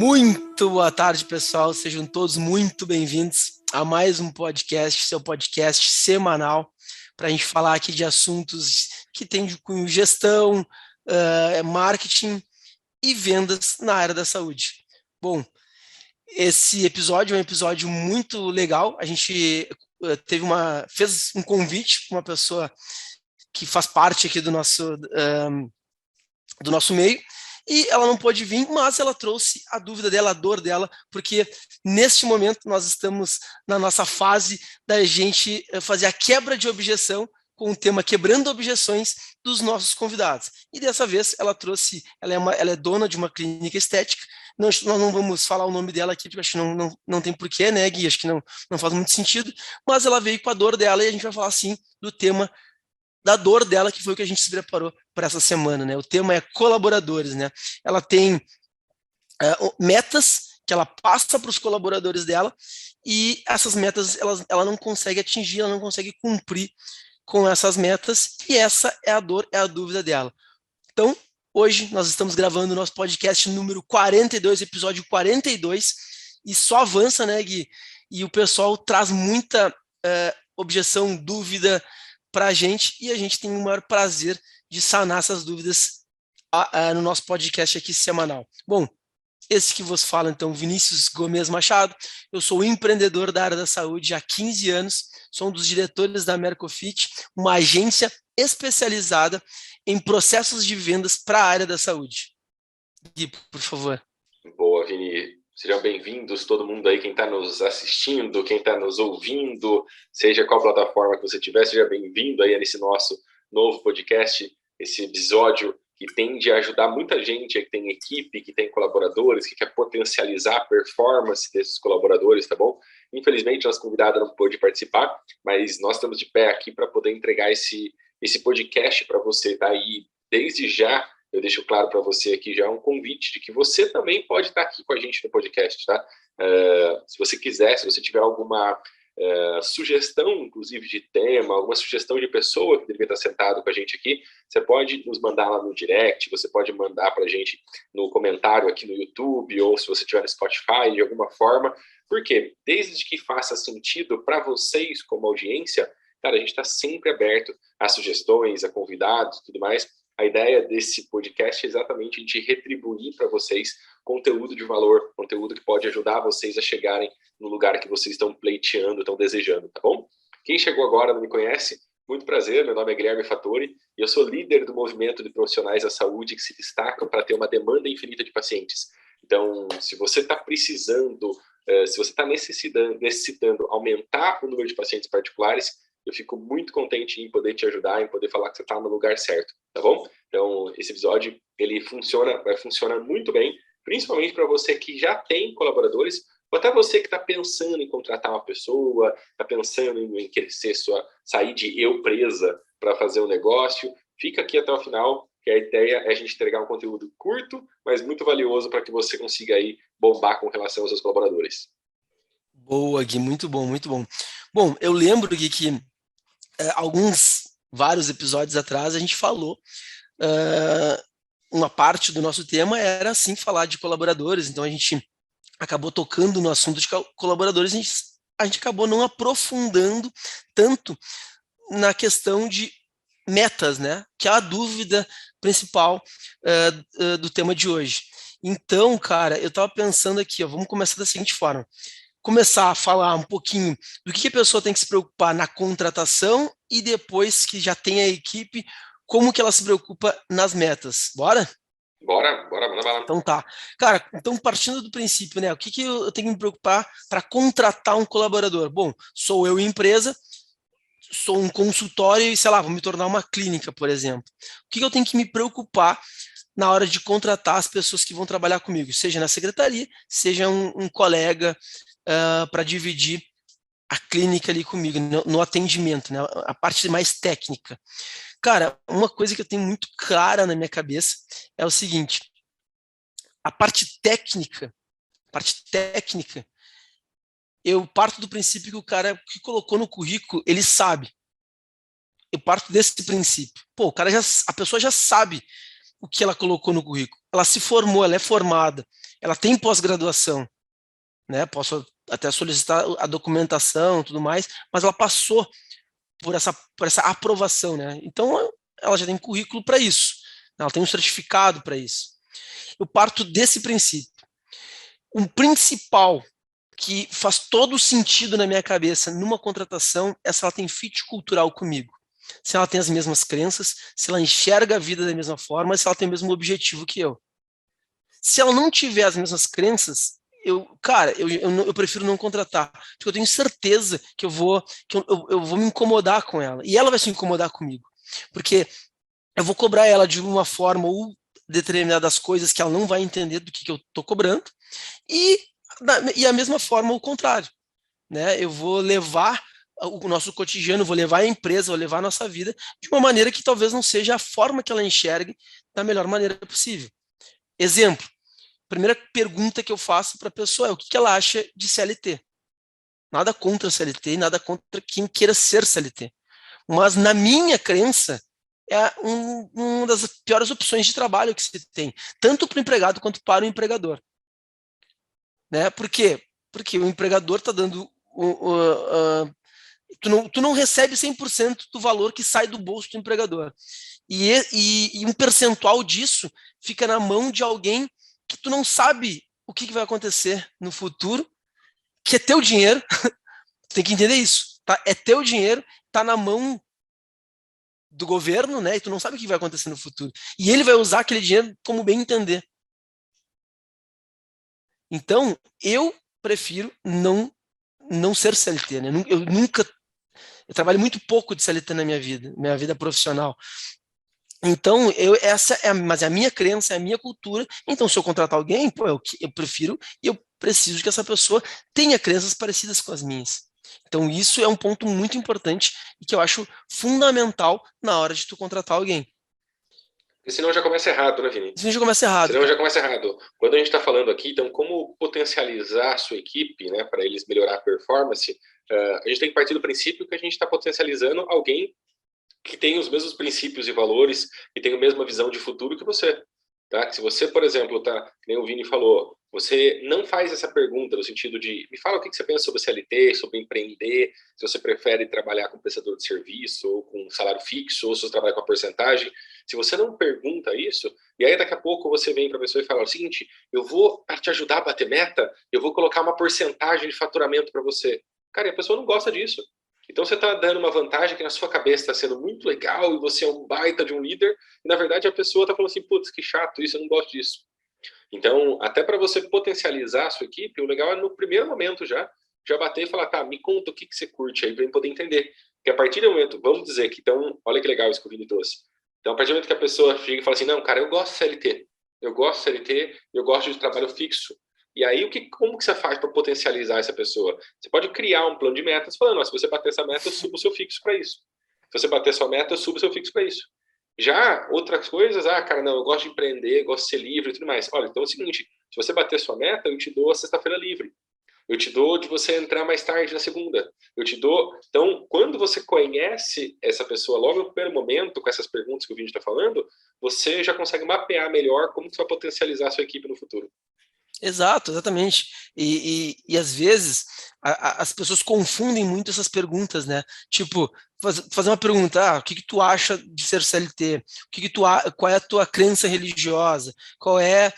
Muito boa tarde, pessoal. Sejam todos muito bem-vindos a mais um podcast, seu podcast semanal, para a gente falar aqui de assuntos que têm de cunho gestão, marketing e vendas na área da saúde. Bom, esse episódio é um episódio muito legal. A gente fez um convite para uma pessoa que faz parte aqui do nosso meio, e ela não pôde vir, mas ela trouxe a dúvida dela, a dor dela, porque neste momento nós estamos na nossa fase da gente fazer a quebra de objeção com o tema Quebrando Objeções dos nossos convidados. E dessa vez ela trouxe, ela é dona de uma clínica estética. Nós não vamos falar o nome dela aqui, porque acho que não tem porquê, né, Gui? Acho que não faz muito sentido, mas ela veio com a dor dela e a gente vai falar, sim, do tema da dor dela, que foi o que a gente se preparou para essa semana, né? O tema é colaboradores, né? Ela tem metas que ela passa para os colaboradores dela, e essas metas ela não consegue atingir, ela não consegue cumprir com essas metas, e essa é a dor, é a dúvida dela. Então, hoje nós estamos gravando o nosso podcast número 42, episódio 42, e só avança, né, Gui? E o pessoal traz muita objeção, dúvida para a gente, e a gente tem o maior prazer de sanar essas dúvidas no nosso podcast aqui semanal. Bom, esse que vos fala, então, Vinícius Gomes Machado. Eu sou empreendedor da área da saúde há 15 anos, sou um dos diretores da Mercofit, uma agência especializada em processos de vendas para a área da saúde. Gui, por favor. Boa, Vini. Sejam bem-vindos, todo mundo aí, quem está nos assistindo, quem está nos ouvindo, seja qual plataforma que você tiver, seja bem-vindo aí nesse nosso novo podcast, esse episódio que tende a ajudar muita gente, que tem equipe, que tem colaboradores, que quer potencializar a performance desses colaboradores, tá bom? Infelizmente, nossa convidada não pôde participar, mas nós estamos de pé aqui para poder entregar esse podcast para você, tá? E desde já, eu deixo claro para você aqui já um convite de que você também pode estar aqui com a gente no podcast, tá? Se você quiser, se você tiver alguma sugestão, inclusive, de tema, alguma sugestão de pessoa que deveria estar sentado com a gente aqui, você pode nos mandar lá no direct, você pode mandar para a gente no comentário aqui no YouTube, ou se você estiver no Spotify, de alguma forma. Por quê? Desde que faça sentido para vocês como audiência, cara, a gente está sempre aberto a sugestões, a convidados e tudo mais. A ideia desse podcast é exatamente de retribuir para vocês conteúdo de valor, conteúdo que pode ajudar vocês a chegarem no lugar que vocês estão pleiteando, estão desejando, tá bom? Quem chegou agora não me conhece, muito prazer, meu nome é Guilherme Fattori e eu sou líder do movimento de profissionais da saúde que se destacam para ter uma demanda infinita de pacientes. Então, se você está precisando, se você está necessitando aumentar o número de pacientes particulares, eu fico muito contente em poder te ajudar, em poder falar que você está no lugar certo, tá bom? Então, esse episódio, ele vai funcionar muito bem, principalmente para você que já tem colaboradores, ou até você que está pensando em contratar uma pessoa, está pensando em crescer, sair de eu presa para fazer um negócio. Fica aqui até o final, que a ideia é a gente entregar um conteúdo curto, mas muito valioso para que você consiga aí bombar com relação aos seus colaboradores. Boa, Gui, muito bom, muito bom. Bom, eu lembro, Gui, que vários episódios atrás, a gente falou, uma parte do nosso tema era, sim, falar de colaboradores, então a gente acabou tocando no assunto de colaboradores, a gente acabou não aprofundando tanto na questão de metas, né, que é a dúvida principal do tema de hoje. Então, cara, eu estava pensando aqui, ó, vamos começar da seguinte forma. Começar a falar um pouquinho do que a pessoa tem que se preocupar na contratação e depois que já tem a equipe, como que ela se preocupa nas metas. Bora? Bora, manda bala. Então tá. Cara, então partindo do princípio, né? O que eu tenho que me preocupar para contratar um colaborador? Bom, sou eu empresa, sou um consultório e, sei lá, vou me tornar uma clínica, por exemplo. O que eu tenho que me preocupar na hora de contratar as pessoas que vão trabalhar comigo? Seja na secretaria, seja um colega para dividir a clínica ali comigo, no atendimento, né? A parte mais técnica. Cara, uma coisa que eu tenho muito clara na minha cabeça é o seguinte: a parte técnica, eu parto do princípio que o cara que colocou no currículo, ele sabe. Eu parto desse princípio. Pô, a pessoa já sabe o que ela colocou no currículo. Ela se formou, ela é formada, ela tem pós-graduação, né? Posso até solicitar a documentação e tudo mais, mas ela passou por essa aprovação, né? Então, ela já tem currículo para isso, ela tem um certificado para isso. Eu parto desse princípio. Um principal que faz todo sentido na minha cabeça numa contratação é se ela tem fit cultural comigo. Se ela tem as mesmas crenças, se ela enxerga a vida da mesma forma, se ela tem o mesmo objetivo que eu. Se ela não tiver as mesmas crenças, eu prefiro não contratar, porque eu tenho certeza que eu vou me incomodar com ela, e ela vai se incomodar comigo, porque eu vou cobrar ela de uma forma ou determinadas coisas que ela não vai entender do que eu estou cobrando, e a mesma forma o contrário, né? Eu vou levar o nosso cotidiano, vou levar a empresa, vou levar a nossa vida de uma maneira que talvez não seja a forma que ela enxergue da melhor maneira possível. Exemplo, primeira pergunta que eu faço para a pessoa é o que ela acha de CLT. Nada contra CLT, nada contra quem queira ser CLT. Mas na minha crença, é uma das piores opções de trabalho que se tem, tanto para o empregado quanto para o empregador. Né? Por quê? Porque o empregador está dando... tu não recebe 100% do valor que sai do bolso do empregador. E um percentual disso fica na mão de alguém que tu não sabe o que vai acontecer no futuro, que é teu dinheiro, tu tem que entender isso, tá? É teu dinheiro, tá na mão do governo, né? E tu não sabe o que vai acontecer no futuro. E ele vai usar aquele dinheiro como bem entender. Então, eu prefiro não ser CLT, né? Eu trabalho muito pouco de CLT na minha vida profissional. Então, mas é a minha crença, é a minha cultura. Então, se eu contratar alguém, pô, eu prefiro e eu preciso que essa pessoa tenha crenças parecidas com as minhas. Então, isso é um ponto muito importante e que eu acho fundamental na hora de tu contratar alguém. Porque senão já começa errado, né, Vini? Senão já começa errado. Senão já começa errado. Quando a gente está falando aqui, então, como potencializar a sua equipe, né, para eles melhorar a performance, a gente tem que partir do princípio que a gente está potencializando alguém que tem os mesmos princípios e valores, que tem a mesma visão de futuro que você. Tá? Se você, por exemplo, tá, nem o Vini falou, você não faz essa pergunta no sentido de me fala o que você pensa sobre CLT, sobre empreender, se você prefere trabalhar com prestador de serviço ou com salário fixo, ou se você trabalha com a porcentagem. Se você não pergunta isso, e aí daqui a pouco você vem para a pessoa e fala o seguinte, eu vou, para te ajudar a bater meta, eu vou colocar uma porcentagem de faturamento para você. Cara, e a pessoa não gosta disso. Então você está dando uma vantagem que na sua cabeça está sendo muito legal e você é um baita de um líder, e na verdade a pessoa está falando assim, putz, que chato isso, eu não gosto disso. Então, até para você potencializar a sua equipe, o legal é no primeiro momento já bater e falar, tá, me conta o que você curte aí para eu poder entender. Porque a partir do momento, vamos dizer que, então, olha que legal isso que o Vini trouxe. Então, a partir do momento que a pessoa chega e fala assim, não, cara, eu gosto de CLT, eu gosto de trabalho fixo. E aí, como que você faz para potencializar essa pessoa? Você pode criar um plano de metas falando, se você bater essa meta, eu subo o seu fixo para isso. Se você bater sua meta, eu subo o seu fixo para isso. Já outras coisas, cara, não, eu gosto de empreender, gosto de ser livre e tudo mais. Olha, então é o seguinte, se você bater sua meta, eu te dou a sexta-feira livre. Eu te dou de você entrar mais tarde na segunda. Eu te dou... Então, quando você conhece essa pessoa logo no primeiro momento, com essas perguntas que o Vini está falando, você já consegue mapear melhor como que você vai potencializar a sua equipe no futuro. Exato, exatamente. E às vezes as pessoas confundem muito essas perguntas, né? Tipo, fazer uma pergunta, o que tu acha de ser CLT? Qual é a tua crença religiosa? Qual é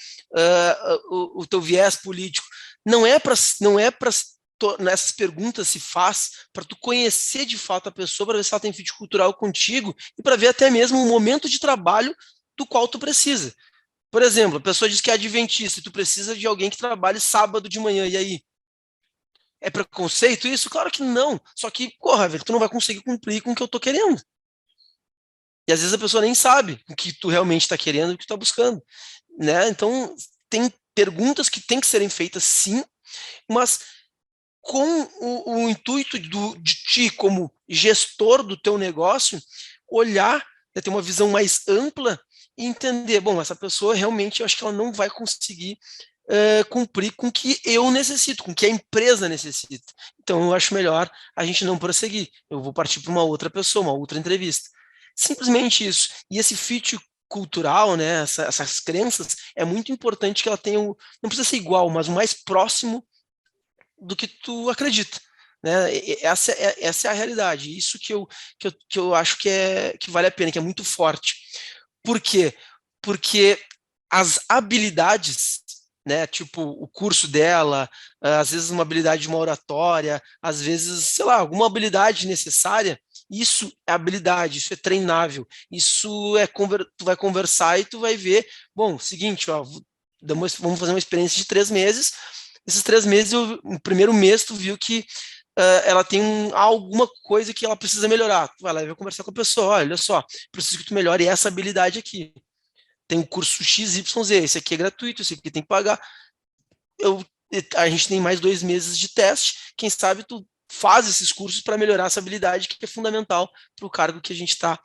o teu viés político? Não é para essas perguntas se faz para tu conhecer de fato a pessoa, para ver se ela tem fit cultural contigo e para ver até mesmo o momento de trabalho do qual tu precisa. Por exemplo, a pessoa diz que é adventista e tu precisa de alguém que trabalhe sábado de manhã, e aí? É preconceito isso? Claro que não. Só que, porra, velho, tu não vai conseguir cumprir com o que eu tô querendo. E às vezes a pessoa nem sabe o que tu realmente está querendo e o que tu tá buscando. Né? Então, tem perguntas que têm que serem feitas sim, mas com o intuito de ti, como gestor do teu negócio, olhar, né, ter uma visão mais ampla e entender, bom, essa pessoa realmente, eu acho que ela não vai conseguir cumprir com o que eu necessito, com o que a empresa necessita. Então, eu acho melhor a gente não prosseguir. Eu vou partir para uma outra pessoa, uma outra entrevista. Simplesmente isso. E esse fit cultural, né, essas crenças, é muito importante que ela tenha, não precisa ser igual, mas o mais próximo do que tu acredita. Né? Essa é a realidade. Isso que eu acho que vale a pena, que é muito forte. Por quê? Porque as habilidades, né, tipo o curso dela, às vezes uma habilidade de uma oratória, às vezes, sei lá, alguma habilidade necessária, isso é habilidade, isso é treinável, isso é tu vai conversar e tu vai ver, bom, seguinte, ó, vamos fazer uma experiência de 3 meses. Esses 3 meses, no primeiro mês, tu viu que ela tem alguma coisa que ela precisa melhorar. Tu vai lá e vai conversar com a pessoa, olha só, preciso que tu melhore essa habilidade aqui. Tem o curso XYZ, esse aqui é gratuito, esse aqui tem que pagar. A gente tem mais 2 meses de teste, quem sabe tu faz esses cursos para melhorar essa habilidade que é fundamental para o cargo que a gente está,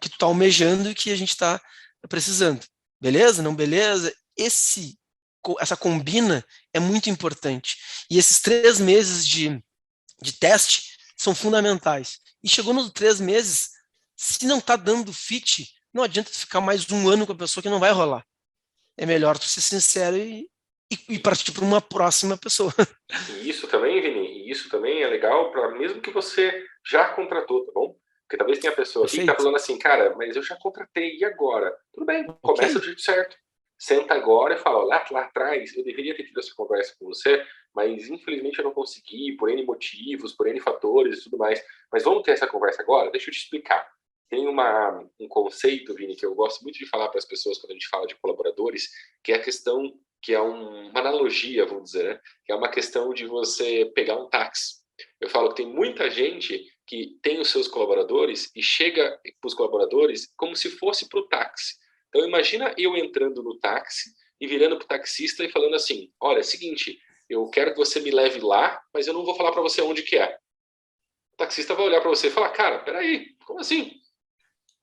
que tu está almejando e que a gente está precisando. Beleza? Não beleza? Essa combina é muito importante. E esses 3 meses de teste são fundamentais. E chegou nos 3 meses, se não está dando fit, não adianta ficar mais um ano com a pessoa que não vai rolar. É melhor tu ser sincero e partir para uma próxima pessoa. E isso também, Vini, isso também é legal para mesmo que você já contratou, tá bom? Porque talvez tenha pessoa aqui que tá falando assim, cara, mas eu já contratei, e agora? Tudo bem, começa do jeito certo. Senta agora e fala, lá atrás eu deveria ter tido essa conversa com você, mas infelizmente eu não consegui, por N motivos, por N fatores e tudo mais. Mas vamos ter essa conversa agora? Deixa eu te explicar. Tem um conceito, Vini, que eu gosto muito de falar para as pessoas quando a gente fala de colaboradores, que é a questão, que é uma analogia, vamos dizer, né? Que é uma questão de você pegar um táxi. Eu falo que tem muita gente que tem os seus colaboradores e chega para os colaboradores como se fosse para o táxi. Então imagina eu entrando no táxi e virando para o taxista e falando assim, olha, é o seguinte, eu quero que você me leve lá, mas eu não vou falar para você onde que é. O taxista vai olhar para você e falar, cara, peraí, como assim?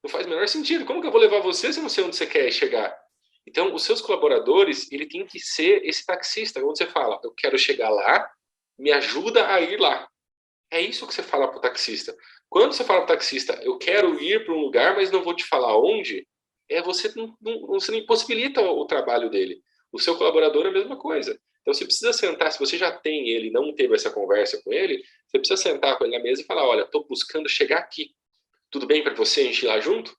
Não faz o menor sentido. Como que eu vou levar você se eu não sei onde você quer chegar? Então, os seus colaboradores, ele tem que ser esse taxista, onde você fala, eu quero chegar lá, me ajuda a ir lá. É isso que você fala para o taxista. Quando você fala para o taxista, eu quero ir para um lugar, mas não vou te falar onde, você não impossibilita o trabalho dele. O seu colaborador é a mesma coisa. Então, você precisa sentar, se você já tem ele e não teve essa conversa com ele, você precisa sentar com ele na mesa e falar, olha, estou buscando chegar aqui. Tudo bem para você a gente ir lá junto?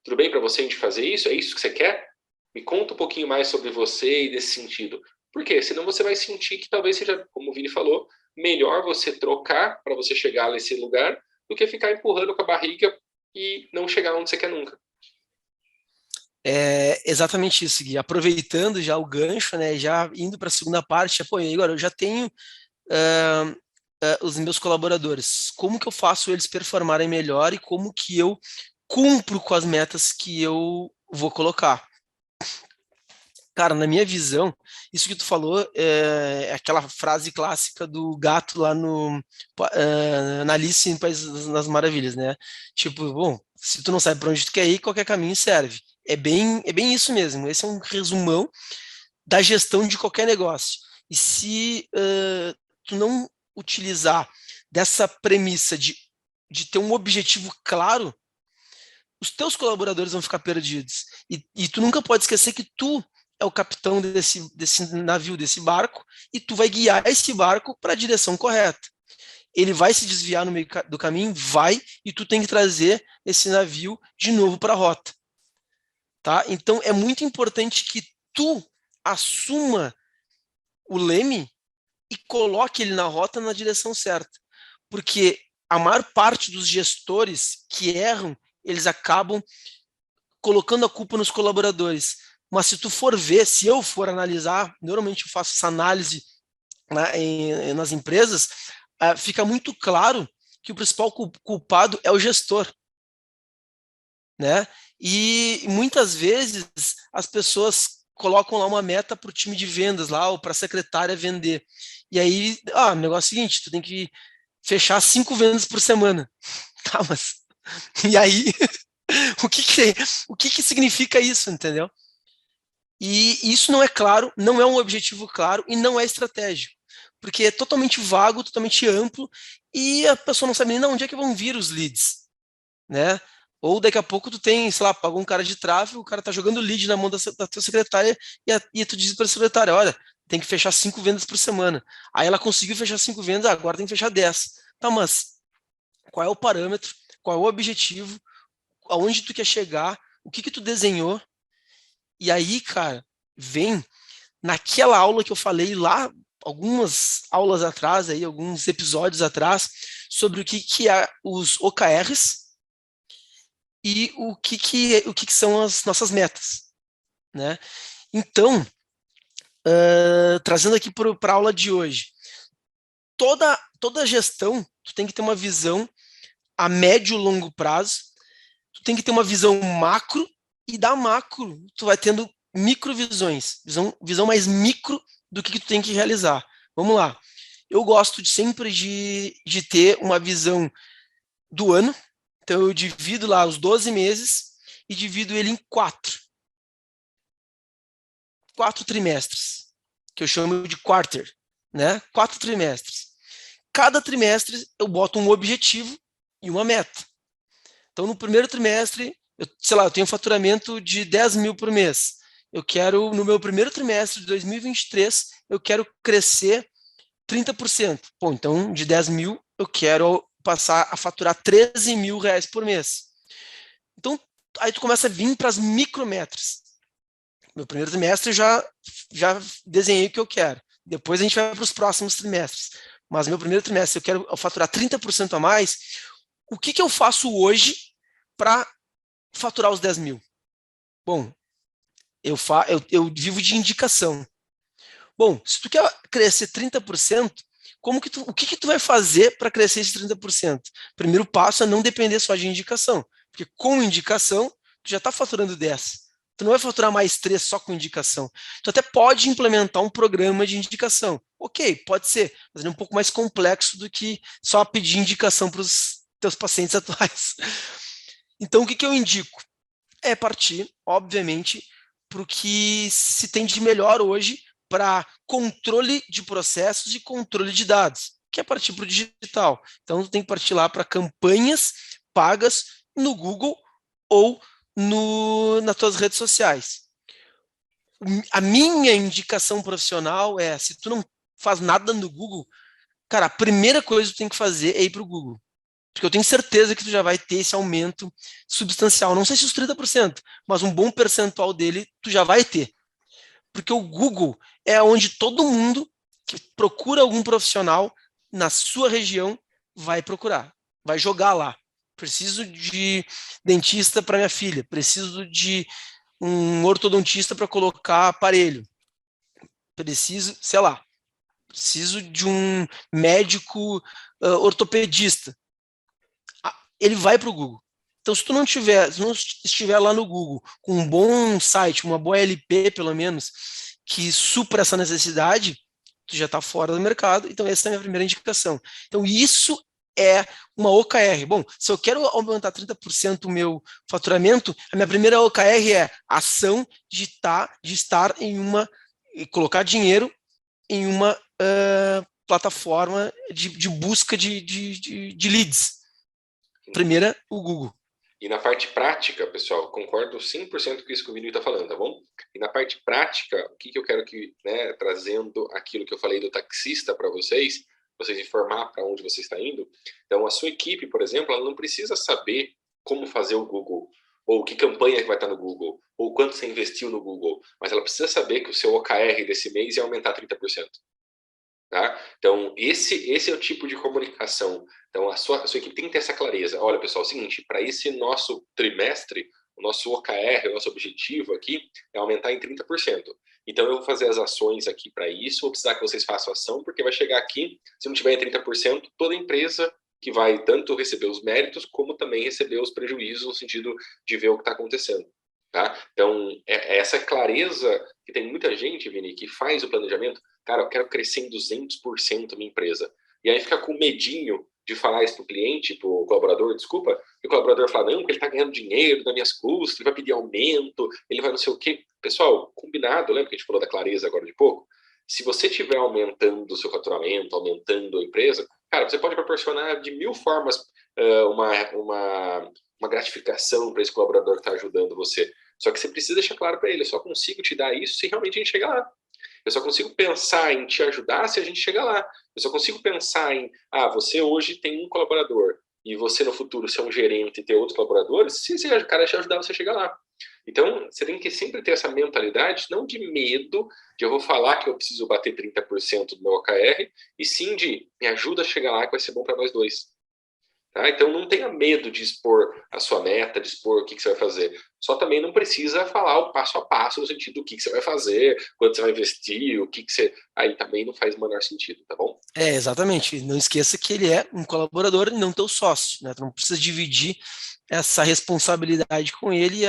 Tudo bem para você a gente fazer isso? É isso que você quer? Me conta um pouquinho mais sobre você e desse sentido. Por quê? Senão você vai sentir que talvez seja, como o Vini falou, melhor você trocar para você chegar nesse lugar do que ficar empurrando com a barriga e não chegar onde você quer nunca. É exatamente isso, Gui. Aproveitando já o gancho, né, já indo para a segunda parte, pô, agora eu já tenho os meus colaboradores. Como que eu faço eles performarem melhor e como que eu cumpro com as metas que eu vou colocar? Cara, na minha visão, isso que tu falou é aquela frase clássica do gato lá na Alice no País das Maravilhas, né? Tipo, bom, se tu não sabe para onde tu quer ir, qualquer caminho serve. É bem isso mesmo. Esse é um resumão da gestão de qualquer negócio. E se tu não utilizar dessa premissa de ter um objetivo claro, os teus colaboradores vão ficar perdidos. E tu nunca pode esquecer que tu é o capitão desse navio, desse barco, e tu vai guiar esse barco para a direção correta. Ele vai se desviar no meio do caminho, vai, e tu tem que trazer esse navio de novo para a rota. Tá? Então é muito importante que tu assuma o leme e coloque ele na rota na direção certa. Porque a maior parte dos gestores que erram, eles acabam colocando a culpa nos colaboradores. Mas se tu for ver, se eu for analisar, normalmente eu faço essa análise nas empresas, fica muito claro que o principal culpado é o gestor, né? E muitas vezes as pessoas colocam lá uma meta para o time de vendas lá, ou para a secretária vender. E aí, o negócio é o seguinte, tu tem que fechar 5 vendas por semana. Tá, mas... E aí, o que significa isso, entendeu? E isso não é claro, não é um objetivo claro e não é estratégico, porque é totalmente vago, totalmente amplo e a pessoa não sabe nem de onde é que vão vir os leads, né? Ou daqui a pouco tu tem, sei lá, pagou um cara de tráfego, o cara tá jogando lead na mão da tua secretária e tu diz para a secretária, olha, tem que fechar 5 vendas por semana. Aí ela conseguiu fechar 5 vendas, agora tem que fechar 10. Tá, mas qual é o parâmetro? Qual é o objetivo? Aonde tu quer chegar? O que que tu desenhou? E aí, cara, vem naquela aula que eu falei lá, algumas aulas atrás, aí, alguns episódios atrás, sobre o que que é os OKRs e o que que são as nossas metas, né? Então, trazendo aqui para a aula de hoje, toda gestão, tu tem que ter uma visão a médio e longo prazo, tu tem que ter uma visão macro, e da macro tu vai tendo microvisões, visão mais micro do que tu tem que realizar. Vamos lá. Eu gosto sempre de ter uma visão do ano, então eu divido lá os 12 meses e divido ele em quatro trimestres, que eu chamo de quarter, né? 4 trimestres. Cada trimestre eu boto um objetivo e uma meta. Então, no primeiro trimestre, sei lá, eu tenho um faturamento de 10 mil por mês. Eu quero, no meu primeiro trimestre de 2023, eu quero crescer 30%. Pô, então, de 10 mil, eu quero passar a faturar 13 mil reais por mês. Então, aí tu começa a vir para as micrometas. Meu primeiro trimestre eu já desenhei o que eu quero. Depois a gente vai para os próximos trimestres. Mas meu primeiro trimestre eu quero faturar 30% a mais. O que que eu faço hoje para faturar os 10 mil? Bom, eu vivo de indicação. Bom, se tu quer crescer 30%, o que que tu vai fazer para crescer esse 30%? Primeiro passo é não depender só de indicação, porque com indicação, tu já está faturando 10. Tu não vai faturar mais 3 só com indicação. Tu até pode implementar um programa de indicação. Ok, pode ser, mas é um pouco mais complexo do que só pedir indicação para os teus pacientes atuais. Então, o que que eu indico? É partir, obviamente, para o que se tem de melhor hoje para controle de processos e controle de dados, que é partir para o digital. Então, tu tem que partir lá para campanhas pagas no Google ou nas tuas redes sociais. A minha indicação profissional é, se tu não faz nada no Google, cara, a primeira coisa que tu tem que fazer é ir para o Google. Porque eu tenho certeza que tu já vai ter esse aumento substancial. Não sei se os 30%, mas um bom percentual dele tu já vai ter. Porque o Google é onde todo mundo que procura algum profissional na sua região vai procurar, vai jogar lá. Preciso de dentista para minha filha, preciso de um ortodontista para colocar aparelho, preciso, sei lá, preciso de um médico ortopedista. Ele vai para o Google. Então, se não estiver lá no Google com um bom site, uma boa LP, pelo menos, que supra essa necessidade, tu já está fora do mercado. Então, essa é a minha primeira indicação. Então, isso é uma OKR. Bom, se eu quero aumentar 30% o meu faturamento, a minha primeira OKR é ação de estar em uma, e colocar dinheiro em uma plataforma de busca de leads. Primeira, o Google. E na parte prática, pessoal, concordo 100% com isso que o Vini está falando, tá bom? E na parte prática, o que eu quero que, né, trazendo aquilo que eu falei do taxista para vocês informar para onde você está indo. Então, a sua equipe, por exemplo, ela não precisa saber como fazer o Google, ou que campanha que vai estar no Google, ou quanto você investiu no Google, mas ela precisa saber que o seu OKR desse mês ia aumentar 30%. Tá? Então, esse é o tipo de comunicação. Então, a sua equipe tem que ter essa clareza. Olha, pessoal, é o seguinte, para esse nosso trimestre, o nosso OKR, o nosso objetivo aqui é aumentar em 30%. Então, eu vou fazer as ações aqui para isso, vou precisar que vocês façam ação, porque vai chegar aqui, se não tiver em 30%, toda empresa que vai tanto receber os méritos, como também receber os prejuízos, no sentido de ver o que está acontecendo. Tá? Então, essa clareza que tem muita gente, Vini, que faz o planejamento, cara, eu quero crescer em 200% a minha empresa. E aí fica com medinho de falar isso para o cliente, para o colaborador, desculpa, e o colaborador fala, não, porque ele está ganhando dinheiro das minhas custas, ele vai pedir aumento, ele vai não sei o quê. Pessoal, combinado, lembra que a gente falou da clareza agora de pouco? Se você estiver aumentando o seu faturamento, aumentando a empresa, cara, você pode proporcionar de 1000 formas uma gratificação para esse colaborador que está ajudando você. Só que você precisa deixar claro para ele, eu só consigo te dar isso se realmente a gente chegar lá. Eu só consigo pensar em te ajudar se a gente chegar lá. Eu só consigo pensar em, você hoje tem um colaborador e você no futuro ser um gerente e ter outros colaboradores, se o cara te ajudar, você chegar lá. Então, você tem que sempre ter essa mentalidade, não de medo, de eu vou falar que eu preciso bater 30% do meu OKR, e sim de me ajuda a chegar lá que vai ser bom para nós dois. Tá? Então, não tenha medo de expor a sua meta, de expor o que você vai fazer. Só também não precisa falar o passo a passo no sentido do que você vai fazer, quanto você vai investir, o que você... Aí também não faz o menor sentido, tá bom? Exatamente. Não esqueça que ele é um colaborador e não teu sócio, né? Tu não precisa dividir essa responsabilidade com ele e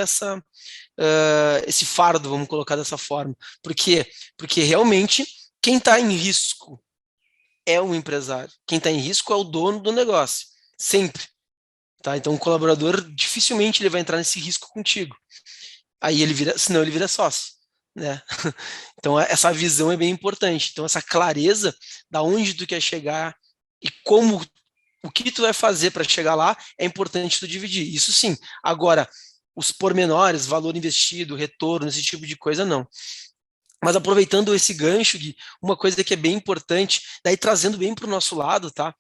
esse fardo, vamos colocar dessa forma. Por quê? Porque realmente quem está em risco é o empresário. Quem está em risco é o dono do negócio. Sempre. Tá? Então o colaborador dificilmente ele vai entrar nesse risco contigo. Aí senão ele vira sócio, né? Então essa visão é bem importante. Então essa clareza da onde tu quer chegar e como o que tu vai fazer para chegar lá é importante tu dividir. Isso sim. Agora, os pormenores, valor investido, retorno, esse tipo de coisa, não. Mas aproveitando esse gancho, Gui, uma coisa que é bem importante, daí trazendo bem para o nosso lado, tá?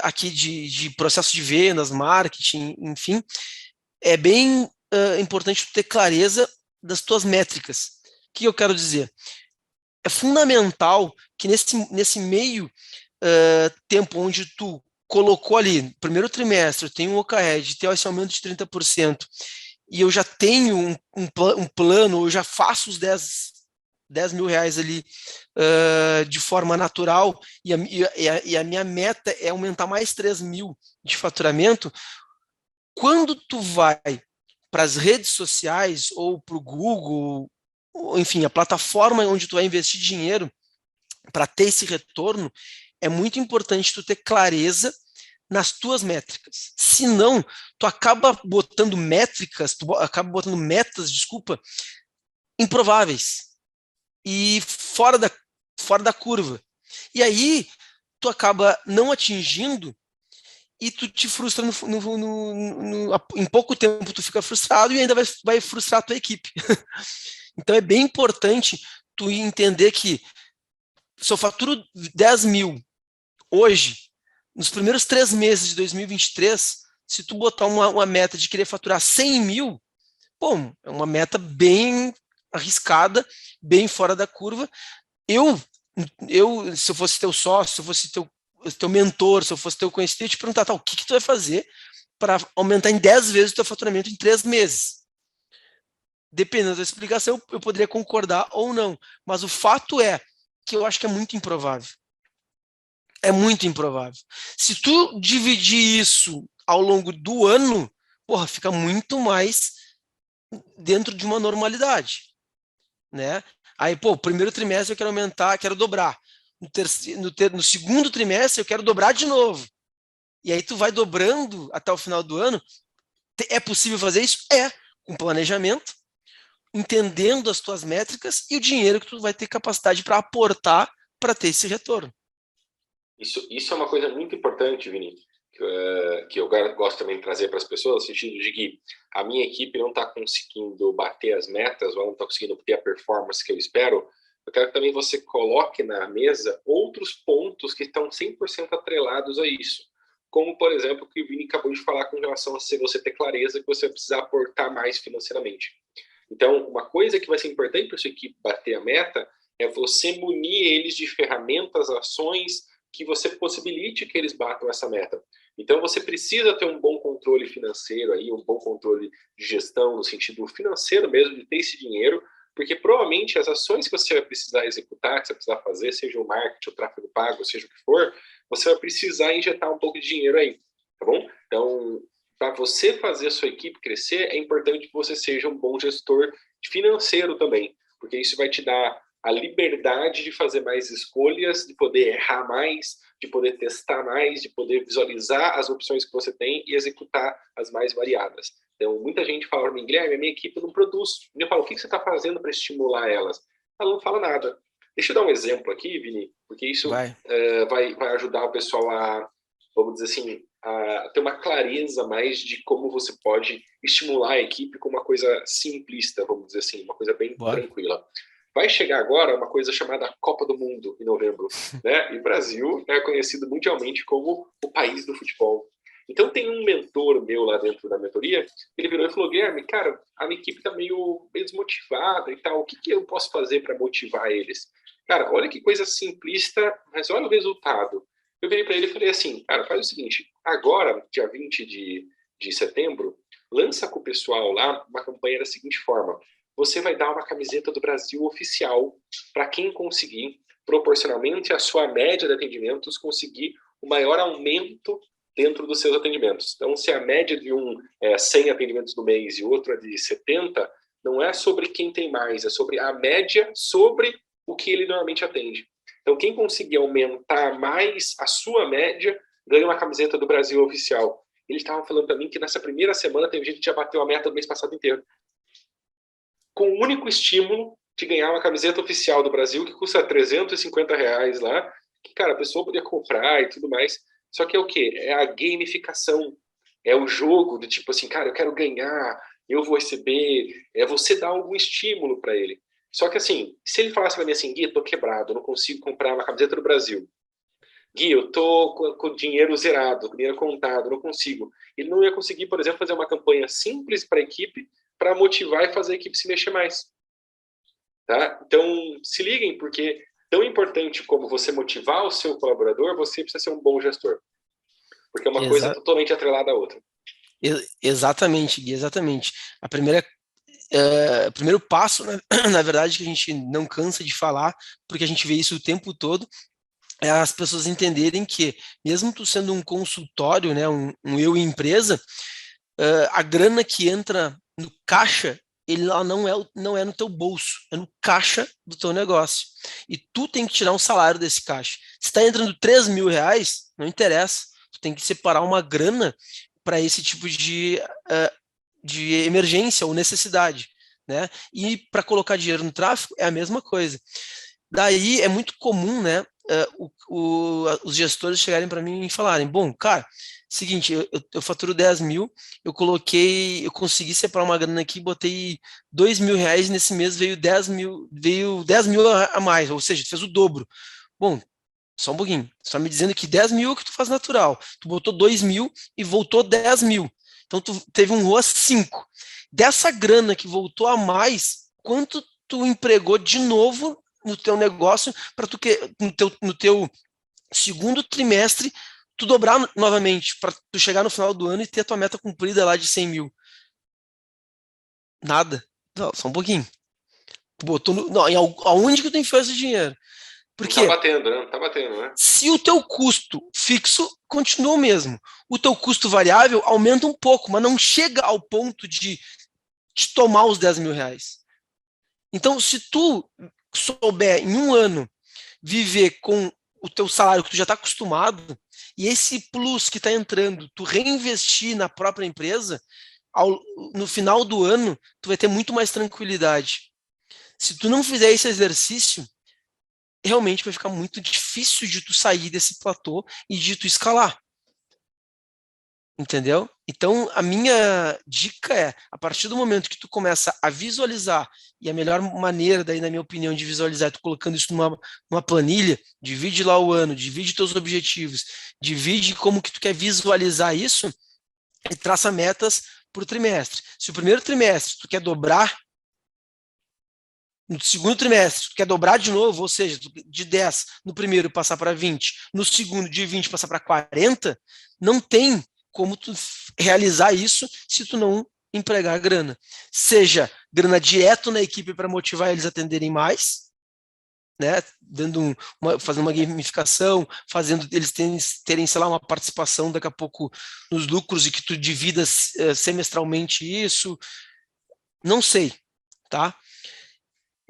Aqui de processo de vendas, marketing, enfim, é bem importante tu ter clareza das tuas métricas. O que eu quero dizer? É fundamental que nesse meio tempo onde tu colocou ali, primeiro trimestre, eu tenho um OKR de ter esse aumento de 30%, e eu já tenho um plano, eu já faço os 10 mil reais ali de forma natural, e a minha meta é aumentar mais 3 mil de faturamento. Quando tu vai para as redes sociais ou para o Google, ou, enfim, a plataforma onde tu vai investir dinheiro para ter esse retorno, é muito importante tu ter clareza nas tuas métricas. Se não, tu acaba botando métricas, tu acaba botando metas, desculpa, improváveis e fora da curva. E aí, tu acaba não atingindo e tu te frustra em pouco tempo tu fica frustrado e ainda vai frustrar a tua equipe. Então é bem importante tu entender que se eu faturo 10 mil hoje, nos primeiros 3 meses de 2023, se tu botar uma meta de querer faturar 100 mil, bom, é uma meta bem arriscada, bem fora da curva. Eu, se eu fosse teu sócio, se eu fosse teu mentor, se eu fosse teu conhecido, eu ia te perguntar, tá, o que tu vai fazer para aumentar em 10 vezes o teu faturamento em 3 meses? Dependendo da explicação, eu poderia concordar ou não. Mas o fato é que eu acho que é muito improvável. É muito improvável. Se tu dividir isso ao longo do ano, porra, fica muito mais dentro de uma normalidade, né? Aí, pô, o primeiro trimestre eu quero aumentar, quero dobrar. No segundo trimestre eu quero dobrar de novo. E aí tu vai dobrando até o final do ano. É possível fazer isso? É, com planejamento, entendendo as tuas métricas e o dinheiro que tu vai ter capacidade para aportar para ter esse retorno. Isso é uma coisa muito importante, Vini, que eu gosto também de trazer para as pessoas, no sentido de que a minha equipe não está conseguindo bater as metas, ou não está conseguindo ter a performance que eu espero. Eu quero que também você coloque na mesa outros pontos que estão 100% atrelados a isso. Como, por exemplo, o que o Vini acabou de falar com relação a você ter clareza que você vai precisar aportar mais financeiramente. Então, uma coisa que vai ser importante para a sua equipe bater a meta é você munir eles de ferramentas, ações que você possibilite que eles batam essa meta. Então, você precisa ter um bom controle financeiro, aí, um bom controle de gestão, no sentido financeiro mesmo, de ter esse dinheiro, porque provavelmente as ações que você vai precisar executar, que você vai precisar fazer, seja o marketing, o tráfego pago, seja o que for, você vai precisar injetar um pouco de dinheiro aí, tá bom? Então, para você fazer a sua equipe crescer, é importante que você seja um bom gestor financeiro também, porque isso vai te dar a liberdade de fazer mais escolhas, de poder errar mais, de poder testar mais, de poder visualizar as opções que você tem e executar as mais variadas. Então, muita gente fala para mim, Guilherme, a minha equipe não produz. Eu falo, o que você está fazendo para estimular elas? Ela não fala nada. Deixa eu dar um exemplo aqui, Vini, porque isso vai ajudar o pessoal a, vamos dizer assim, a ter uma clareza mais de como você pode estimular a equipe com uma coisa simplista, vamos dizer assim, uma coisa bem tranquila. Vai chegar agora uma coisa chamada Copa do Mundo, em novembro, né? E o Brasil é conhecido mundialmente como o país do futebol. Então tem um mentor meu lá dentro da mentoria, ele virou e falou, Guilherme, cara, a minha equipe tá meio desmotivada e tal, o que eu posso fazer para motivar eles? Cara, olha que coisa simplista, mas olha o resultado. Eu virei para ele e falei assim, cara, faz o seguinte, agora, dia 20 de setembro, lança com o pessoal lá uma campanha da seguinte forma, você vai dar uma camiseta do Brasil oficial para quem conseguir, proporcionalmente à sua média de atendimentos, conseguir o maior aumento dentro dos seus atendimentos. Então, se a média de 100 atendimentos no mês e outro é de 70, não é sobre quem tem mais, é sobre a média sobre o que ele normalmente atende. Então, quem conseguir aumentar mais a sua média, ganha uma camiseta do Brasil oficial. Ele estava falando para mim que nessa primeira semana teve gente que já bateu a meta do mês passado inteiro. Com o único estímulo de ganhar uma camiseta oficial do Brasil, que custa R$350 lá, que, cara, a pessoa podia comprar e tudo mais. Só que é o quê? É a gamificação. É o jogo do tipo assim, cara, eu quero ganhar, eu vou receber. É você dar algum estímulo para ele. Só que assim, se ele falasse para mim assim, Gui, eu tô quebrado, eu não consigo comprar uma camiseta do Brasil. Gui, eu tô com dinheiro zerado, dinheiro contado, não consigo. Ele não ia conseguir, por exemplo, fazer uma campanha simples para a equipe para motivar e fazer a equipe se mexer mais. Tá? Então, se liguem, porque tão importante como você motivar o seu colaborador, você precisa ser um bom gestor. Porque é uma coisa totalmente atrelada à outra. Exatamente, Gui, exatamente. O primeiro passo, né, na verdade, que a gente não cansa de falar, porque a gente vê isso o tempo todo, é as pessoas entenderem que, mesmo tu sendo um consultório, né, um eu empresa, a grana que entra no caixa, ela não é no teu bolso, é no caixa do teu negócio. E tu tem que tirar um salário desse caixa. Se está entrando R$3.000, não interessa. Tu tem que separar uma grana para esse tipo de emergência ou necessidade, né? E para colocar dinheiro no tráfego é a mesma coisa. Daí é muito comum, né, os gestores chegarem para mim e falarem, bom, cara, seguinte, eu faturo 10 mil, eu consegui separar uma grana aqui, botei R$2.000, nesse mês veio 10 mil a mais, ou seja, tu fez o dobro. Bom, só um pouquinho, você está me dizendo que 10 mil é o que tu faz natural, tu botou 2 mil e voltou 10 mil, então tu teve um ROAS 5. Dessa grana que voltou a mais, quanto tu empregou de novo no teu negócio para no teu segundo trimestre tu dobrar novamente, para tu chegar no final do ano e ter a tua meta cumprida lá de 100 mil? Nada. Não, só um pouquinho. Tu botou aonde que tu enfiou esse dinheiro? Porque não tá batendo, né? Não tá batendo, né? Se o teu custo fixo continua o mesmo, o teu custo variável aumenta um pouco, mas não chega ao ponto de te tomar os 10 mil reais. Então, se tu souber em um ano viver com o teu salário que tu já está acostumado, e esse plus que está entrando, tu reinvestir na própria empresa, no final do ano, tu vai ter muito mais tranquilidade. Se tu não fizer esse exercício, realmente vai ficar muito difícil de tu sair desse platô e de tu escalar. Entendeu? Então, a minha dica é, a partir do momento que tu começa a visualizar, e a melhor maneira, daí, na minha opinião, de visualizar é tu colocando isso numa planilha, divide lá o ano, divide teus objetivos, divide como que tu quer visualizar isso e traça metas por trimestre. Se o primeiro trimestre tu quer dobrar, no segundo trimestre, tu quer dobrar de novo, ou seja, de 10 no primeiro passar para 20, no segundo de 20 passar para 40, não tem como tu realizar isso se tu não empregar grana. Seja grana direto na equipe para motivar eles a atenderem mais, né, fazendo uma gamificação, fazendo eles terem, sei lá, uma participação daqui a pouco nos lucros e que tu dividas semestralmente isso, não sei, tá?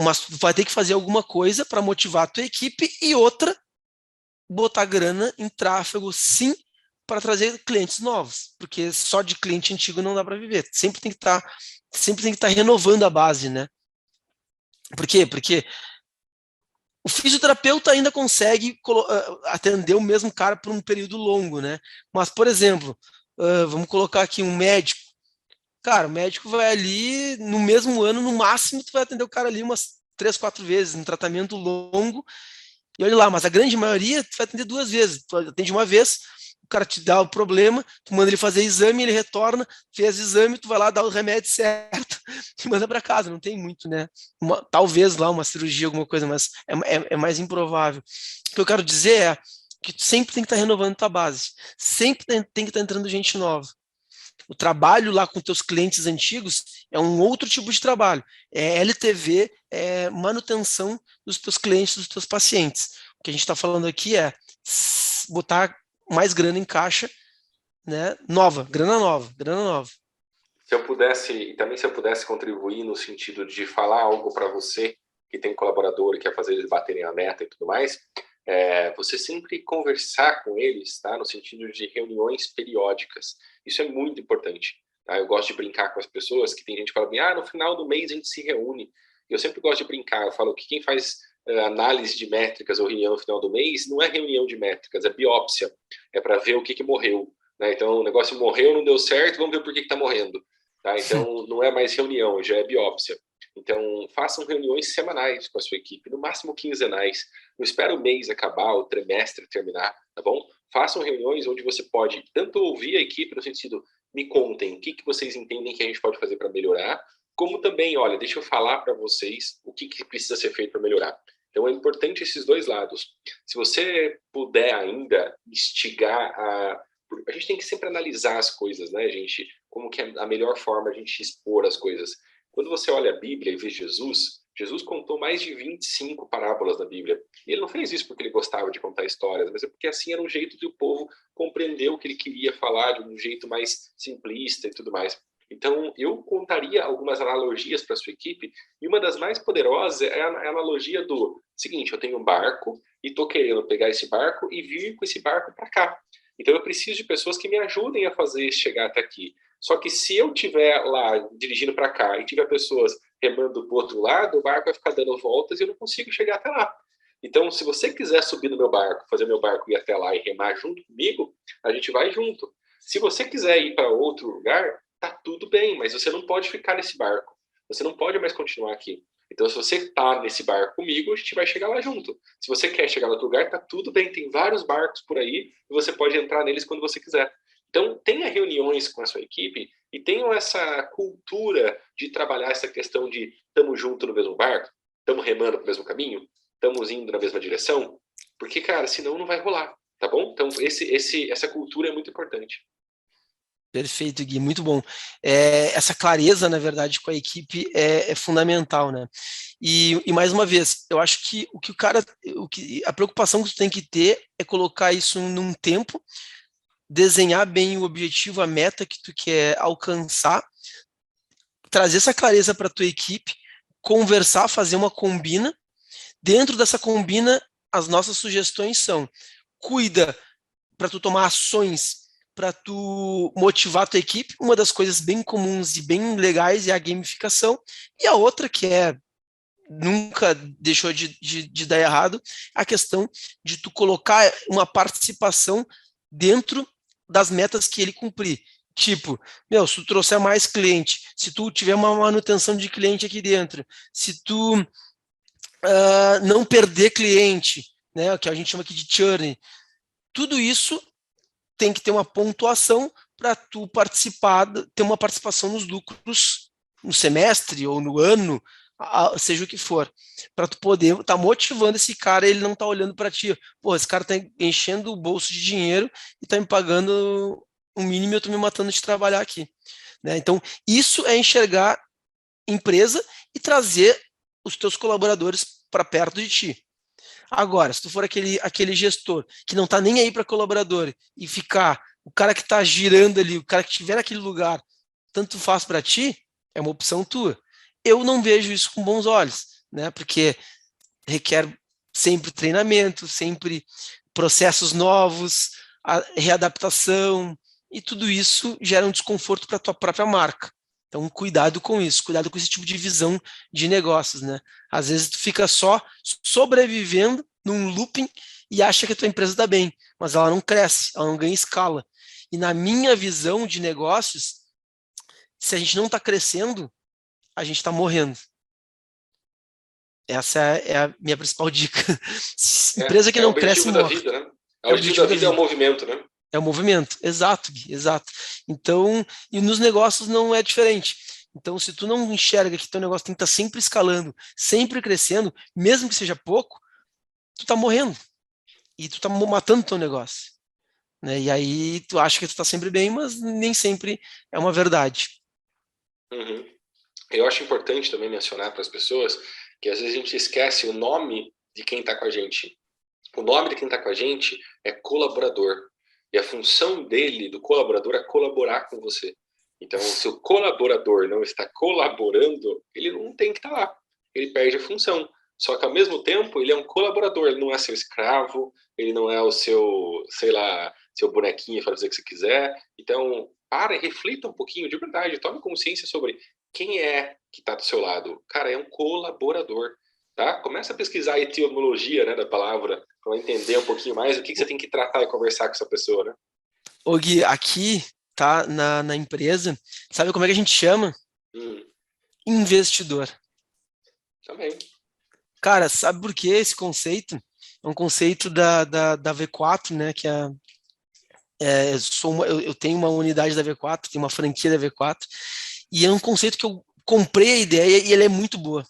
Mas tu vai ter que fazer alguma coisa para motivar a tua equipe e outra, botar grana em tráfego, sim, para trazer clientes novos, porque só de cliente antigo não dá para viver. Sempre tem que estar renovando a base, né? Por quê? Porque O fisioterapeuta ainda consegue atender o mesmo cara por um período longo, né? Mas, por exemplo, vamos colocar aqui um médico. Cara, o médico vai ali, no mesmo ano, no máximo, tu vai atender o cara ali umas 3, 4 vezes, um tratamento longo, e olha lá, mas a grande maioria tu vai atender 2 vezes. Tu atende uma vez, o cara te dá o problema, tu manda ele fazer exame, ele retorna, fez exame, tu vai lá, dá o remédio certo e manda para casa. Não tem muito, né? Talvez lá uma cirurgia, alguma coisa, mas é mais improvável. O que eu quero dizer é que tu sempre tem que estar renovando tua base. Sempre tem que estar entrando gente nova. O trabalho lá com teus clientes antigos é um outro tipo de trabalho. É LTV, é manutenção dos teus clientes, dos teus pacientes. O que a gente está falando aqui é botar mais grana em caixa, né? Grana nova, grana nova. Se eu pudesse contribuir no sentido de falar algo para você que tem colaborador e quer fazer eles baterem a meta e tudo mais, você sempre conversar com eles, tá? No sentido de reuniões periódicas. Isso é muito importante. Tá? Eu gosto de brincar com as pessoas, que tem gente que fala assim, no final do mês a gente se reúne. Eu sempre gosto de brincar, eu falo que quem faz análise de métricas ou reunião no final do mês não é reunião de métricas, é biópsia. É para ver o que morreu. Né? Então o negócio morreu, não deu certo, vamos ver por que está morrendo. Tá? Então não é mais reunião, já é biópsia. Então, façam reuniões semanais com a sua equipe, no máximo quinzenais. Não espera o mês acabar, o trimestre terminar, tá bom? Façam reuniões onde você pode tanto ouvir a equipe no sentido, me contem o que vocês entendem que a gente pode fazer para melhorar, como também, olha, deixa eu falar para vocês o que precisa ser feito para melhorar. Então, é importante esses dois lados. Se você puder ainda instigar a gente tem que sempre analisar as coisas, né, gente? Como que é a melhor forma de a gente expor as coisas. Quando você olha a Bíblia e vê Jesus contou mais de 25 parábolas na Bíblia. E ele não fez isso porque ele gostava de contar histórias, mas é porque assim era um jeito de o povo compreender o que ele queria falar de um jeito mais simplista e tudo mais. Então, eu contaria algumas analogias para a sua equipe, e uma das mais poderosas é a analogia do seguinte, eu tenho um barco e estou querendo pegar esse barco e vir com esse barco para cá. Então, eu preciso de pessoas que me ajudem a fazer chegar até aqui. Só que se eu estiver lá dirigindo para cá e tiver pessoas remando para o outro lado, o barco vai ficar dando voltas e eu não consigo chegar até lá. Então, se você quiser subir no meu barco, fazer meu barco ir até lá e remar junto comigo, a gente vai junto. Se você quiser ir para outro lugar, tá tudo bem, mas você não pode ficar nesse barco. Você não pode mais continuar aqui. Então, se você está nesse barco comigo, a gente vai chegar lá junto. Se você quer chegar em outro lugar, tá tudo bem. Tem vários barcos por aí e você pode entrar neles quando você quiser. Então, tenha reuniões com a sua equipe e tenham essa cultura de trabalhar essa questão de estamos juntos no mesmo barco, estamos remando para o mesmo caminho, estamos indo na mesma direção, porque, cara, senão não vai rolar, tá bom? Então, essa cultura é muito importante. Perfeito, Gui, muito bom. Essa clareza, na verdade, com a equipe é fundamental, né? E mais uma vez, eu acho que a preocupação que tu tem que ter é colocar isso num tempo, desenhar bem o objetivo, a meta que tu quer alcançar, trazer essa clareza para a tua equipe, conversar, fazer uma combina. Dentro dessa combina, as nossas sugestões são: cuida para tu tomar ações para tu motivar a tua equipe. Uma das coisas bem comuns e bem legais é a gamificação, e a outra que nunca deixou de dar errado, a questão de tu colocar uma participação dentro das metas que ele cumprir. Tipo, se tu trouxer mais cliente, se tu tiver uma manutenção de cliente aqui dentro, se tu não perder cliente, né, o que a gente chama aqui de churn, tudo isso tem que ter uma pontuação para tu ter uma participação nos lucros no semestre ou no ano, seja o que for, para tu poder estar motivando esse cara, ele não tá olhando para ti, pô, esse cara tá enchendo o bolso de dinheiro e tá me pagando o mínimo e eu tô me matando de trabalhar aqui, né? Então, isso é enxergar empresa e trazer os teus colaboradores para perto de ti. Agora, se tu for aquele gestor que não tá nem aí para colaborador e ficar o cara que tá girando ali, o cara que estiver naquele lugar, tanto faz para ti, é uma opção tua. Eu não vejo isso com bons olhos, né? Porque requer sempre treinamento, sempre processos novos, readaptação, e tudo isso gera um desconforto para a tua própria marca. Então, cuidado com isso, cuidado com esse tipo de visão de negócios, né? Às vezes tu fica só sobrevivendo num looping e acha que a tua empresa está bem, mas ela não cresce, ela não ganha escala. E na minha visão de negócios, se a gente não está crescendo, a gente está morrendo. Essa é a minha principal dica. Empresa que É o não cresce, objetivo da morre. vida, né? O É o objetivo da objetivo da vida é o vida. movimento, né? É o movimento. Exato, Gui, exato. Então, e nos negócios não é diferente. Então, se tu não enxerga que teu negócio tem que estar sempre escalando, sempre crescendo, mesmo que seja pouco, tu tá morrendo. E tu tá matando teu negócio. Né? E aí tu acha que tu tá sempre bem, mas nem sempre é uma verdade. Uhum. Eu acho importante também mencionar para as pessoas que às vezes a gente esquece o nome de quem está com a gente. O nome de quem está com a gente é colaborador. E a função dele, do colaborador, é colaborar com você. Então, se o colaborador não está colaborando, ele não tem que estar lá. Ele perde a função. Só que, ao mesmo tempo, ele é um colaborador. Ele não é seu escravo, ele não é o seu, sei lá, seu bonequinho para fazer o que você quiser. Então, para e reflita um pouquinho, de verdade. Tome consciência sobre quem é que está do seu lado. Cara, é um colaborador. Tá? Começa a pesquisar a etimologia, né, da palavra, para entender um pouquinho mais o que você tem que tratar e conversar com essa pessoa, né? Ô Gui, aqui, tá, na empresa, sabe como é que a gente chama? Hum, Investidor. também. Cara, sabe por que esse conceito? É um conceito da V4, né? Que eu tenho uma unidade da V4, tenho uma franquia da V4, e é um conceito que eu comprei a ideia e ele é muito boa.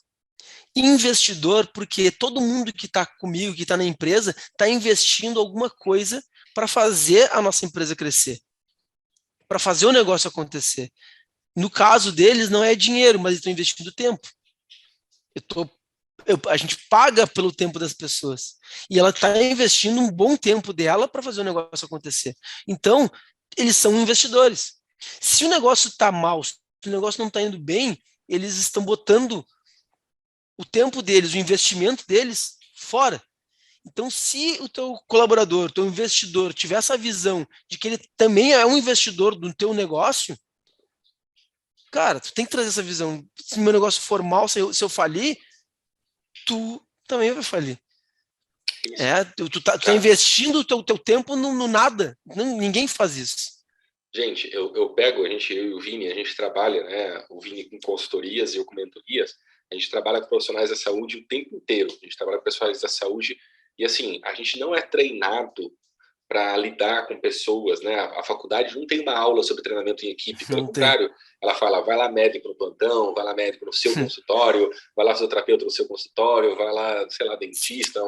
Investidor, porque todo mundo que está comigo, que está na empresa, está investindo alguma coisa para fazer a nossa empresa crescer, para fazer o negócio acontecer. No caso deles, não é dinheiro, mas estão investindo tempo. A gente paga pelo tempo das pessoas. E ela está investindo um bom tempo dela para fazer o negócio acontecer. Então, eles são investidores. Se o negócio está mal, se o negócio não está indo bem, eles estão botando o tempo deles, o investimento deles fora. Então, se o teu colaborador, teu investidor, tiver essa visão de que ele também é um investidor do teu negócio, cara, tu tem que trazer essa visão. Se meu negócio for mal, se eu falir, tu também vai falir. Isso. Tu tá investindo o teu tempo no nada. Ninguém faz isso. Gente, eu pego, eu e o Vini, a gente trabalha, né? O Vini com consultorias e eu com mentorias. A gente trabalha com profissionais da saúde o tempo inteiro. A gente trabalha com profissionais da saúde e, assim, a gente não é treinado para lidar com pessoas, né? A faculdade não tem uma aula sobre treinamento em equipe, pelo Não tem. contrário, ela fala, vai lá médico no plantão, vai lá médico no seu consultório, vai lá fisioterapeuta no seu consultório, vai lá, sei lá, dentista.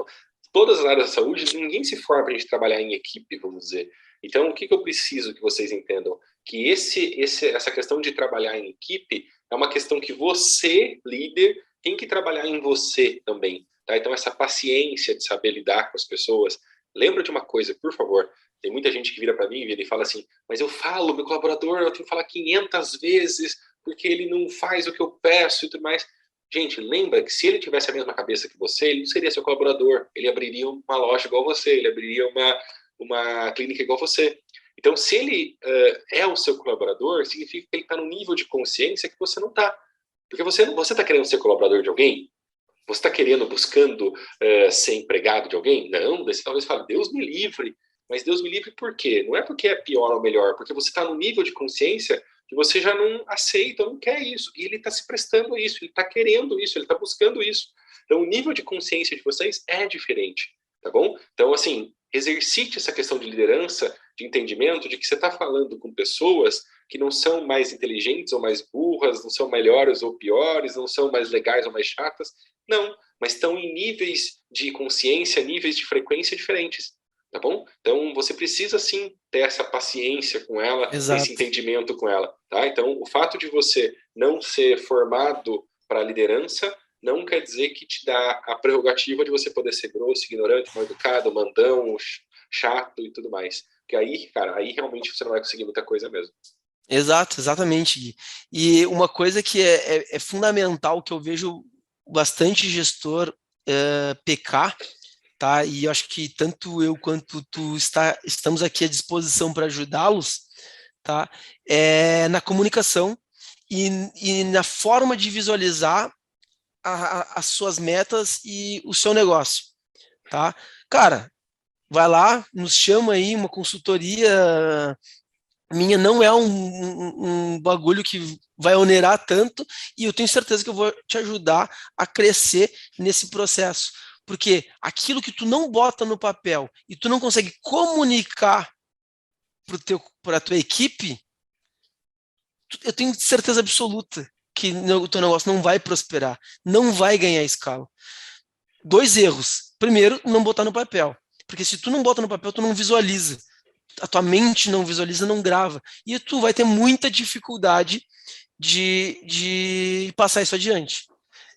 Todas as áreas da saúde, ninguém se forma para a gente trabalhar em equipe, vamos dizer. Então, o que eu preciso que vocês entendam? Que essa questão de trabalhar em equipe é uma questão que você, líder, tem que trabalhar em você também. Tá? Então, essa paciência de saber lidar com as pessoas. Lembra de uma coisa, por favor. Tem muita gente que vira para mim e fala assim, mas eu falo, meu colaborador, eu tenho que falar 500 vezes porque ele não faz o que eu peço e tudo mais. Gente, lembra que se ele tivesse a mesma cabeça que você, ele não seria seu colaborador. Ele abriria uma loja igual você, ele abriria uma clínica igual você. Então, se ele é o seu colaborador, significa que ele está no nível de consciência que você não está. Porque você está querendo ser colaborador de alguém? Você está querendo, buscando ser empregado de alguém? Não, daí você talvez fale, Deus me livre. Mas Deus me livre por quê? Não é porque é pior ou melhor, porque você está no nível de consciência que você já não aceita, não quer isso. E ele está se prestando a isso, ele está querendo isso, ele está buscando isso. Então, o nível de consciência de vocês é diferente, tá bom? Então, assim, exercite essa questão de liderança, de entendimento, de que você está falando com pessoas que não são mais inteligentes ou mais burras, não são melhores ou piores, não são mais legais ou mais chatas. Não, mas estão em níveis de consciência, níveis de frequência diferentes. Tá bom? Então, você precisa sim ter essa paciência com ela, esse Exato. entendimento com ela, tá? Então, o fato de você não ser formado para a liderança não quer dizer que te dá a prerrogativa de você poder ser grosso, ignorante, mal educado, mandão, chato e tudo mais. Porque aí, cara, aí realmente você não vai conseguir muita coisa mesmo. Exato, exatamente, Gui. E uma coisa que é fundamental, que eu vejo bastante gestor pecar, tá? E eu acho que tanto eu quanto tu estamos aqui à disposição para ajudá-los, tá? É na comunicação e na forma de visualizar as suas metas e o seu negócio, tá? Cara, vai lá, nos chama aí, uma consultoria minha não é um bagulho que vai onerar tanto, e eu tenho certeza que eu vou te ajudar a crescer nesse processo. Porque aquilo que tu não bota no papel e tu não consegue comunicar para a tua equipe, eu tenho certeza absoluta que o teu negócio não vai prosperar, não vai ganhar escala. 2 erros. Primeiro, não botar no papel. Porque se tu não bota no papel, tu não visualiza. A tua mente não visualiza, não grava. E tu vai ter muita dificuldade de passar isso adiante.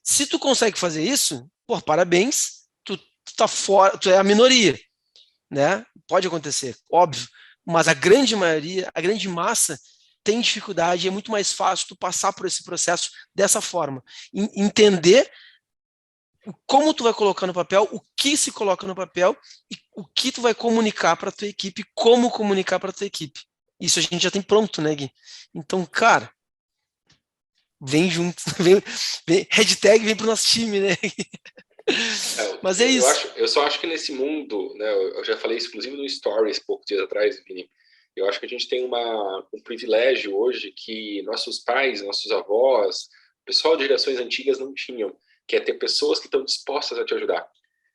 Se tu consegue fazer isso, pô, parabéns, tu tá fora, tu é a minoria, né? Pode acontecer, óbvio. Mas a grande maioria, a grande massa, tem dificuldade e é muito mais fácil tu passar por esse processo dessa forma. Entender como tu vai colocar no papel, o que se coloca no papel e o que tu vai comunicar para tua equipe, como comunicar para tua equipe. Isso a gente já tem pronto, né, Gui? Então, cara, vem junto, hashtag vem pro nosso time, né? Mas é isso. Eu só acho que nesse mundo, né, eu já falei isso inclusive no Stories poucos dias atrás, Vini, eu acho que a gente tem um privilégio hoje que nossos pais, nossos avós, o pessoal de gerações antigas não tinham, que é ter pessoas que estão dispostas a te ajudar.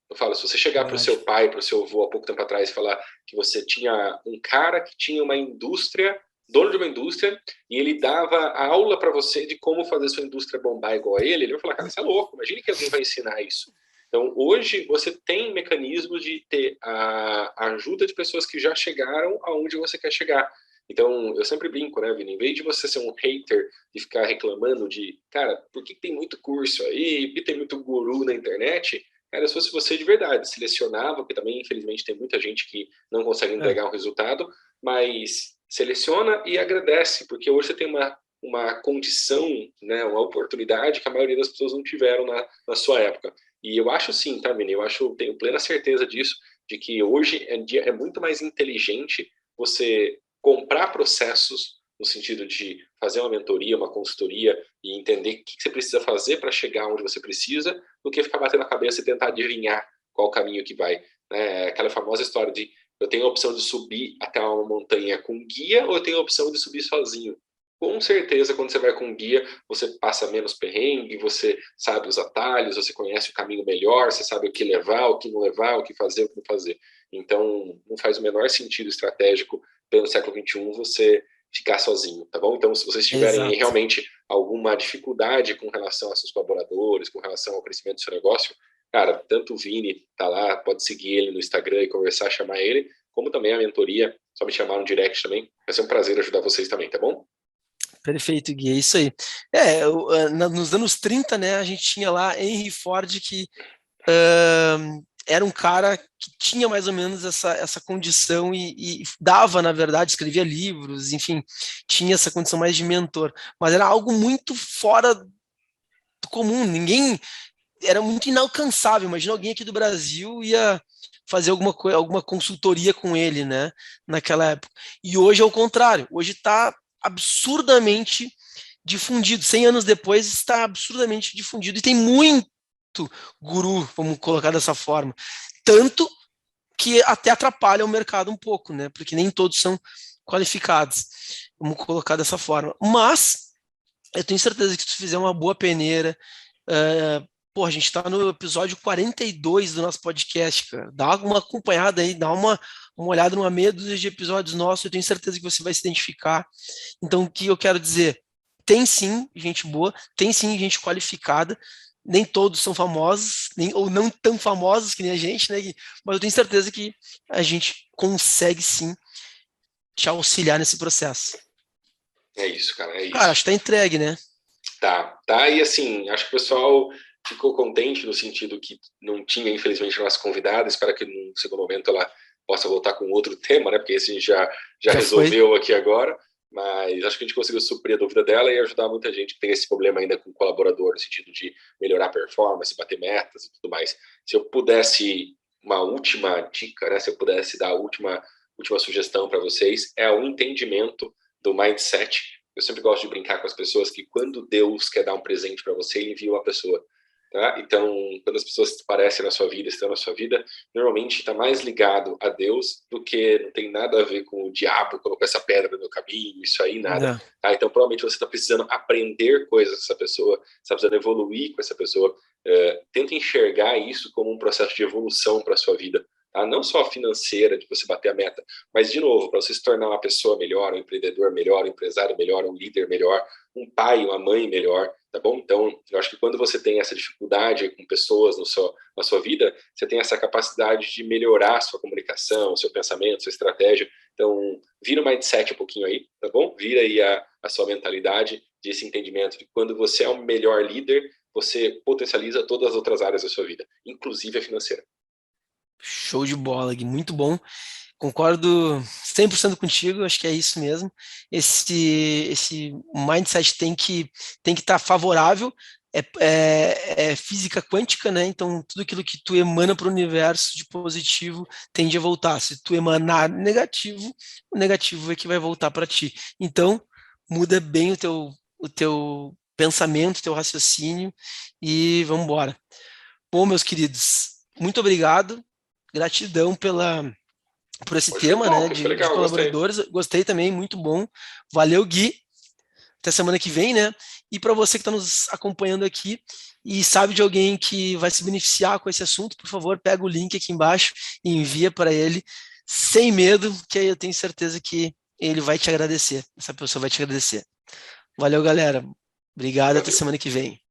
Eu falo, se você chegar para o seu pai, para o seu avô há pouco tempo atrás e falar que você tinha um cara que tinha uma indústria, dono de uma indústria, e ele dava a aula para você de como fazer sua indústria bombar igual a ele vai falar, cara, você é louco, imagine que alguém vai ensinar isso. Então, hoje, você tem mecanismos de ter a ajuda de pessoas que já chegaram aonde você quer chegar. Então, eu sempre brinco, né, Vini? Em vez de você ser um hater e ficar reclamando de, cara, por que tem muito curso aí, por que tem muito guru na internet? Cara, se fosse você de verdade, selecionava, porque também, infelizmente, tem muita gente que não consegue entregar um resultado, mas seleciona e agradece, porque hoje você tem uma condição, né, uma oportunidade que a maioria das pessoas não tiveram na sua época. E eu acho sim, tá, Vini? Tenho plena certeza disso, de que hoje é muito mais inteligente você comprar processos no sentido de fazer uma mentoria, uma consultoria e entender o que você precisa fazer para chegar onde você precisa, do que ficar batendo a cabeça e tentar adivinhar qual o caminho que vai. Né? Aquela famosa história de eu tenho a opção de subir até uma montanha com guia ou eu tenho a opção de subir sozinho. Com certeza, quando você vai com guia, você passa menos perrengue, você sabe os atalhos, você conhece o caminho melhor, você sabe o que levar, o que não levar, o que fazer, o que não fazer. Então, não faz o menor sentido estratégico, pelo século XXI, você ficar sozinho, tá bom? Então, se vocês tiverem realmente alguma dificuldade com relação a seus colaboradores, com relação ao crescimento do seu negócio, cara, tanto o Vini tá lá, pode seguir ele no Instagram e conversar, chamar ele, como também a mentoria, só me chamar no direct também. Vai ser um prazer ajudar vocês também, tá bom? Perfeito, Gui, é isso aí. Nos anos 30, né, a gente tinha lá Henry Ford, que era um cara que tinha mais ou menos essa condição e dava, na verdade, escrevia livros, enfim, tinha essa condição mais de mentor, mas era algo muito fora do comum, ninguém, era muito inalcançável, imagina alguém aqui do Brasil ia fazer alguma consultoria com ele, né, naquela época. E hoje é o contrário, hoje está absurdamente difundido, 100 anos depois está absurdamente difundido, e tem muito guru, vamos colocar dessa forma, tanto que até atrapalha o mercado um pouco, né, porque nem todos são qualificados, vamos colocar dessa forma, mas eu tenho certeza que se tu fizer uma boa peneira, pô, a gente está no episódio 42 do nosso podcast, cara. Dá uma acompanhada aí, dá uma olhada numa meia dúzia de episódios nossos, eu tenho certeza que você vai se identificar. Então, o que eu quero dizer? Tem sim gente boa, tem sim gente qualificada, nem todos são famosos, ou não tão famosos que nem a gente, né, Gui? Mas eu tenho certeza que a gente consegue sim te auxiliar nesse processo. É isso, cara, é isso. Cara, acho que tá entregue, né? Tá, e assim, acho que o pessoal ficou contente no sentido que não tinha, infelizmente, a nossa convidada, espero que no segundo momento ela possa voltar com outro tema, né, porque esse a gente já resolveu aqui agora, mas acho que a gente conseguiu suprir a dúvida dela e ajudar muita gente que tem esse problema ainda com o colaborador, no sentido de melhorar a performance, bater metas e tudo mais. Se eu pudesse, uma última dica, né, se eu pudesse dar a última sugestão para vocês, é o entendimento do mindset Eu sempre gosto de brincar com as pessoas que quando Deus quer dar um presente para você, ele envia uma pessoa. Tá? Então, quando as pessoas aparecem na sua vida, estão na sua vida, normalmente está mais ligado a Deus do que não tem nada a ver com o diabo, colocou essa pedra no meu caminho, isso aí, nada. Tá? Então, provavelmente você está precisando aprender coisas com essa pessoa, está precisando evoluir com essa pessoa. Tenta enxergar isso como um processo de evolução para a sua vida. Tá? Não só financeira, de você bater a meta, mas, de novo, para você se tornar uma pessoa melhor, um empreendedor melhor, um empresário melhor, um líder melhor, um pai, uma mãe melhor, tá bom? Então, eu acho que quando você tem essa dificuldade com pessoas na sua vida, você tem essa capacidade de melhorar a sua comunicação, seu pensamento, sua estratégia. Então, vira o mindset um pouquinho aí, tá bom? Vira aí a sua mentalidade desse entendimento de que quando você é um melhor líder, você potencializa todas as outras áreas da sua vida, inclusive a financeira. Show de bola, Gui, muito bom. Concordo 100% contigo, acho que é isso mesmo. Esse mindset tem que estar favorável, é física quântica, né? Então, tudo aquilo que tu emana para o universo de positivo tende a voltar. Se tu emanar negativo, o negativo é que vai voltar para ti. Então, muda bem o teu pensamento, o teu raciocínio e vamos embora. Bom, meus queridos, muito obrigado. Gratidão por esse Foi tema, bom, né, foi de legal, gostei. colaboradores. Gostei também, muito bom. Valeu, Gui. Até semana que vem, né? E para você que está nos acompanhando aqui e sabe de alguém que vai se beneficiar com esse assunto, por favor, pega o link aqui embaixo e envia para ele sem medo, que aí eu tenho certeza que ele vai te agradecer. Essa pessoa vai te agradecer. Valeu, galera. Obrigado, até Valeu. semana que vem.